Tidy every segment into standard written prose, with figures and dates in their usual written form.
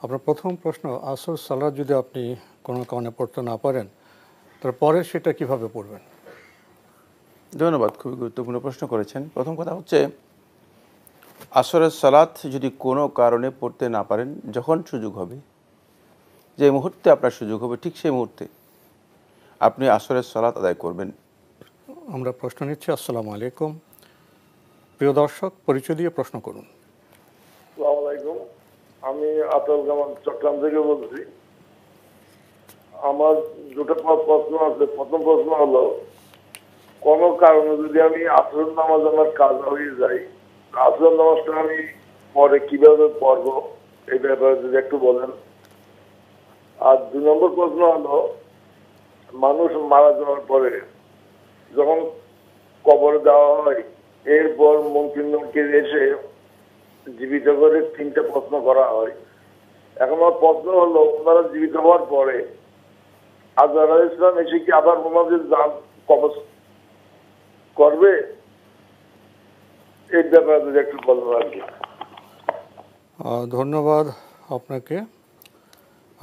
আপনার প্রথম প্রশ্ন, আসর সালাত যদি আপনি কোনো কারণে পড়তে না পারেন তারপরে সেটা কিভাবে পড়বেন? ধন্যবাদ, খুবই গুরুত্বপূর্ণ প্রশ্ন করেছেন। প্রথম কথা হচ্ছে, আসরের সালাত যদি কোনো কারণে পড়তে না পারেন, যখন সুযোগ হবে, যে মুহূর্তে আপনার সুযোগ হবে, ঠিক সেই মুহূর্তে আপনি আসরের সালাত আদায় করবেন। আমরা প্রশ্ন নিচ্ছি। আসসালামু আলাইকুম। প্রিয় দর্শক, পরিচয় দিয়ে প্রশ্ন করুন। আসসালামু আলাইকুম, আমি আতাউল কামাল চট্টগ্রাম থেকে বলছি। আমার দুটো প্রশ্ন আছে। প্রথম প্রশ্ন হলো, কোনো কারণে যদি আমি আসর নামাজ আমার কাজা হয়ে যাই, আসর নামাজটা আমি পরে কিভাবে পড়বো, এই ব্যাপারে যদি একটু বলেন। আর 2 নম্বর প্রশ্ন হলো, মানুষ মারা যাওয়ার পরে যখন কবর দেওয়া হয়, এরপর মন্ত্রীকে এসে জীবিত করে 3টে প্রশ্ন করা হয়। এখন আমার প্রশ্ন হলো, ওনারা জীবিত হওয়ার পরে আজহার ইসলাম এসে কি আবার ওনাদের জান কবজ করবে? এই ব্যাপারে যদি একটু বলবো আর কি। ধন্যবাদ আপনাকে।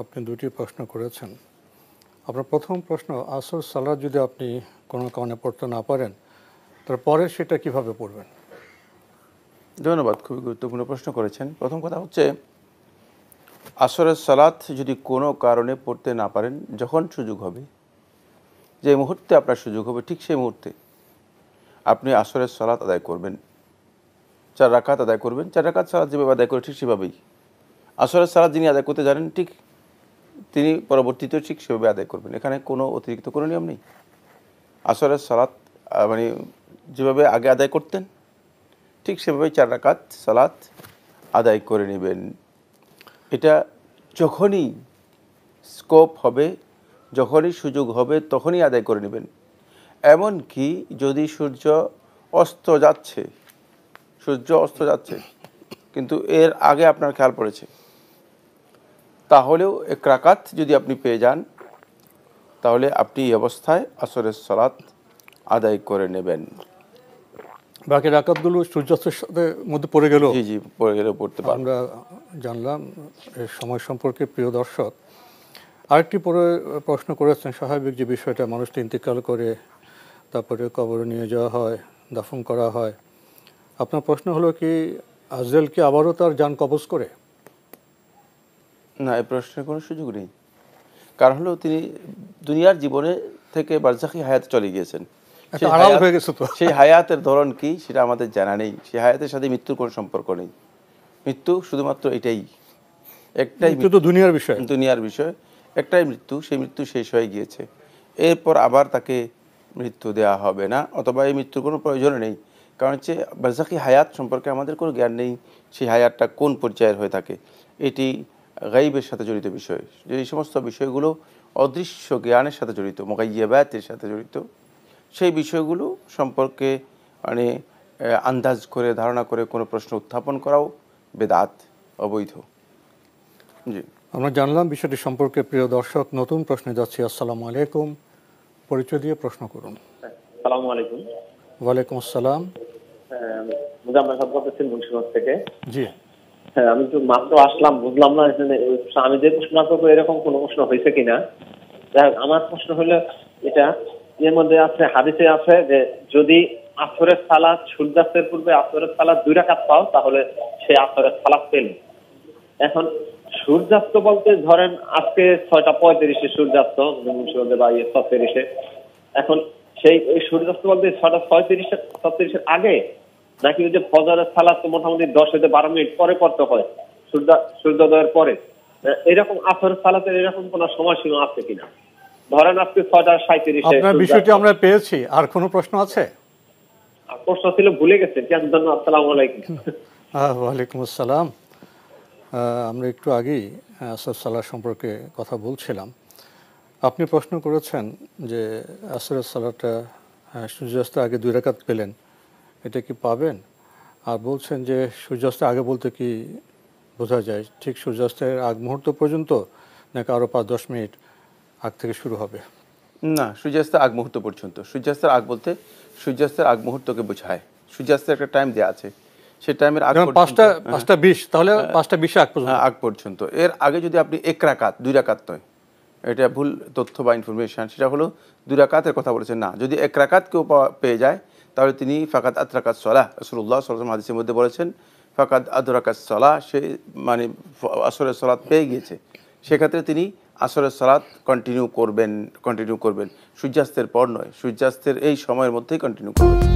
আপনি দুটি প্রশ্ন করেছেন। আপনার প্রথম প্রশ্ন, আসর সালাত যদি আপনি কোনো কারণে পড়তে না পারেন তারপরে সেটা কিভাবে পড়বেন? ধন্যবাদ, খুবই গুরুত্বপূর্ণ প্রশ্ন করেছেন। প্রথম কথা হচ্ছে, আসরের সালাত যদি কোনো কারণে পড়তে না পারেন, যখন সুযোগ হবে, যে মুহূর্তে আপনার সুযোগ হবে, ঠিক সেই মুহূর্তে আপনি আসরের সালাত আদায় করবেন। 4 রাকাত আদায় করবেন। 4 রাকাত সালাত যেভাবে আদায় করে ঠিক সেভাবেই আসরের সালাত যিনি আদায় করতে জানেন, ঠিক তিনি পরবর্তীতেও ঠিক সেভাবে আদায় করবেন। এখানে কোনো অতিরিক্ত কোনো নিয়ম নেই। আসরের সালাত মানে যেভাবে আগে আদায় করতেন, ঠিক সেভাবেই 4 রাকাত সালাত আদায় করে নেবেন। এটা যখনই স্কোপ হবে, যখনই সুযোগ হবে, তখনই আদায় করে নেবেন। এমনকি যদি সূর্য অস্ত যাচ্ছে, কিন্তু এর আগে আপনার খেয়াল পড়েছে, তাহলেও 1 রাকাত যদি আপনি পেয়ে যান, তাহলে আপনি এই অবস্থায় আসরের সালাত আদায় করে নেবেন। বাকি রাকাতগুলো সূর্যাস্তের সাথে মধ্যে পড়ে গেল। জি, পড়ে গেলেও পড়তে পারবেন। আমরা জানলাম এই সময় সম্পর্কে। প্রিয় দর্শক, আরেকটি পরে প্রশ্ন করেছেন, স্বাভাবিক যে বিষয়টা, মানুষটি ইন্তেকাল করে তারপরে কবরে নিয়ে যাওয়া হয়, দাফন করা হয়। আপনার প্রশ্ন হলো কি, আজরাইল কি আবারও তার জান কবজ করে? না, এই প্রশ্নের কোনো সুযোগ নেই। কারণ হলো, তিনি দুনিয়ার জীবনে থেকে বারজাখি হায়াতে চলে গিয়েছেন। আড়াল হয়ে গেছে তো। সেই হায়াতের ধরন কি সেটা আমাদের জানা নেই। সেই হায়াতের সাথে মৃত্যুর কোনো সম্পর্ক নেই। মৃত্যু শুধুমাত্র এটাই, একটাই মৃত্যু, তো দুনিয়ার বিষয়, একটাই মৃত্যু। সেই মৃত্যু শেষ হয়ে গিয়েছে। এরপর আবার তাকে মৃত্যু দেওয়া হবে না, অথবা এই মৃত্যুর কোনো প্রয়োজন নেই। কারণ হচ্ছে, বারজাখি হায়াত সম্পর্কে আমাদের কোনো জ্ঞান নেই। সেই হায়াতটা কোন পর্যায়ের হয়ে থাকে, এটি গাইবের সাথে জড়িত বিষয়। যে এই সমস্ত বিষয়গুলো অদৃশ্য জ্ঞানের সাথে জড়িত, মুগাইয়াবাতের সাথে জড়িত, সেই বিষয়গুলো সম্পর্কে মানে আন্দাজ করে, ধারণা করে কোনো প্রশ্ন উত্থাপন করাও বেদাত, অবৈধ। জি, আমরা জানলাম বিষয়টি সম্পর্কে। প্রিয় দর্শক, নতুন প্রশ্নে যাচ্ছি। আসসালামু আলাইকুম। পরিচয় দিয়ে প্রশ্ন করুন। আসসালামু আলাইকুম। ওয়ালাইকুম আসসালাম। মুজাম্মেল সাহেব বলতেছি মুন্সিগঞ্জ থেকে। জি। হ্যাঁ, আমি তো মাত্র আসলাম, বুঝলাম না আমি যে প্রশ্ন করবো এরকম কোনো প্রশ্ন হয়েছে কিনা। আমার প্রশ্ন হলো এটা, এর মধ্যে আছে, হাদিসে আছে যে যদি আসরের সালাত সূর্যাস্তের পূর্বে আসরের সালাত 2 রাকাত পাও, তাহলে সেই আসরের সালাত পেল। এখন সূর্যাস্ত বলতে ধরেন আজকে 6:35 সূর্যাস্ত মুন্সিগঞ্জে বা 36-এ। এখন সেই ওই সূর্যাস্ত বলতে 6:36 আগে, নাকি ওই যে ফজরের সালাত তো মোটামুটি 10 থেকে 12 মিনিট পরে পড়তে হয়, সূর্যোদয়ের পরে? এরকম আসরের সালাতের এরকম কোন সময়সীমা আছে কিনা? ধরেন আজকে 6:37। আপনার বিষয়টি আমরা পেয়েছি। আর কোনো প্রশ্ন আছে? প্রশ্ন ছিল, ভুলে গেছেন। আসসালামু আলাইকুম। ওয়ালাইকুম আসসালাম। আমরা একটু আগেই আসর সালাত সম্পর্কে কথা বলছিলাম। আপনি প্রশ্ন করেছেন যে আসরের সালাতটা সূর্যাস্তের আগে 2 রাকাত পেলেন, এটা কি পাবেন? আর বলছেন যে সূর্যাস্তের আগে বলতে কি বোঝা যায়, ঠিক সূর্যাস্তের আগ মুহূর্ত পর্যন্ত, নাকি আরও 5-10 মিনিট আগ থেকে শুরু হবে? না, সূর্যাস্তের আগ মুহূর্ত পর্যন্ত। সূর্যাস্তের আগ বলতে সূর্যাস্তের আগ মুহূর্তকে বোঝায়। সূর্যাস্তের একটা টাইম দেওয়া আছে, সে টাইমের আগ যেমন পর্যন্ত, 5টা 20, তাহলে 5টা 20 আগ পর্যন্ত। আগ পর্যন্ত। এর আগে যদি আপনি 1 রাকাত 2 রাকাত নয়, এটা ভুল তথ্য বা ইনফরমেশন, সেটা হলো 2 রাকাতের কথা বলেছেন না। যদি 1 রাকাত কেউ পেয়ে যায় তাহলে তিনি ফাকাদ আদরাকাস সালাহ, রাসূলুল্লাহ সাল্লাল্লাহু আলাইহি ওয়াসাল্লাম হাদিসের মধ্যে বলেছেন ফাকাদ আদরাকাস সালাহ, সে মানে আসরের সালাত পেয়ে গিয়েছে। সেক্ষেত্রে তিনি আসরের সালাত কন্টিনিউ করবেন। সূর্যাস্তের পর নয়, সূর্যাস্তের এই সময়ের মধ্যেই কন্টিনিউ করবেন।